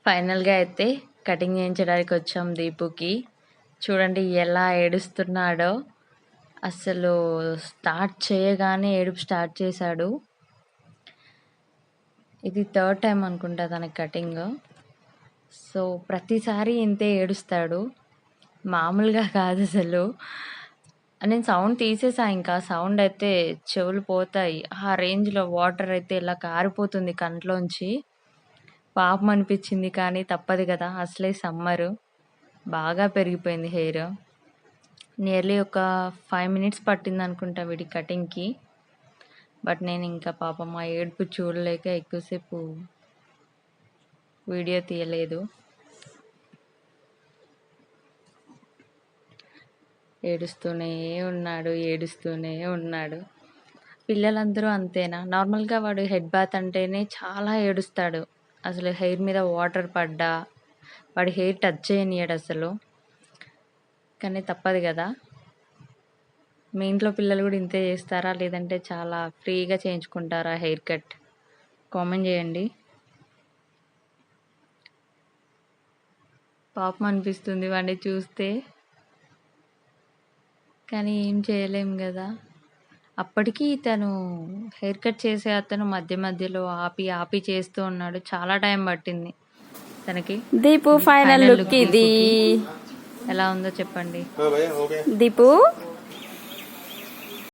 ఫైనల్గా అయితే కటింగ్ చేయించడానికి వచ్చాం దీపుకి. చూడండి ఎలా ఏడుస్తున్నాడో. అసలు స్టార్ట్ చేయగానే ఏడుపు స్టార్ట్ చేశాడు. ఇది 3rd టైం అనుకుంటా తనకి కటింగ్. సో ప్రతిసారి ఇంతే ఏడుస్తాడు, మామూలుగా కాదు అసలు. నేను సౌండ్ తీసేసా, ఇంకా సౌండ్ అయితే చెవులు పోతాయి ఆ రేంజ్లో. వాటర్ అయితే ఇలా కారిపోతుంది కంట్లోంచి. పాపం అనిపించింది, కానీ తప్పదు కదా, అసలే సమ్మరు. బాగా పెరిగిపోయింది హెయిర్. నియర్లీ ఒక 5 minutes పట్టింది అనుకుంటా వీడి కటింగ్కి. బట్ నేను ఇంకా పాపం ఆ ఏడుపు చూడలేక ఎక్కువసేపు వీడియో తీయలేదు. ఏడుస్తూనే ఉన్నాడు. పిల్లలందరూ అంతేనా? నార్మల్గా వాడు హెడ్ బాత్ అంటేనే చాలా ఏడుస్తాడు. అసలు హెయిర్ మీద వాటర్ పడ్డా వాడి హెయిర్ టచ్ చేయనియడు అసలు. కానీ తప్పదు కదా. మీ ఇంట్లో పిల్లలు కూడా ఇంతే చేస్తారా, లేదంటే చాలా ఫ్రీగా చేయించుకుంటారా హెయిర్ కట్? కామెంట్ చేయండి. పాపం అనిపిస్తుంది వాడిని చూస్తే, కానీ ఏం చేయలేం కదా. అప్పటికి తను హెయిర్ కట్ చేసే అతను మధ్య మధ్యలో ఆపి చేస్తూ ఉన్నాడు. చాలా టైం పట్టింది తనకి. దీపు ఫైనల్ లుక్ ఇది. ఎలా ఉందో చెప్పండి దీపు.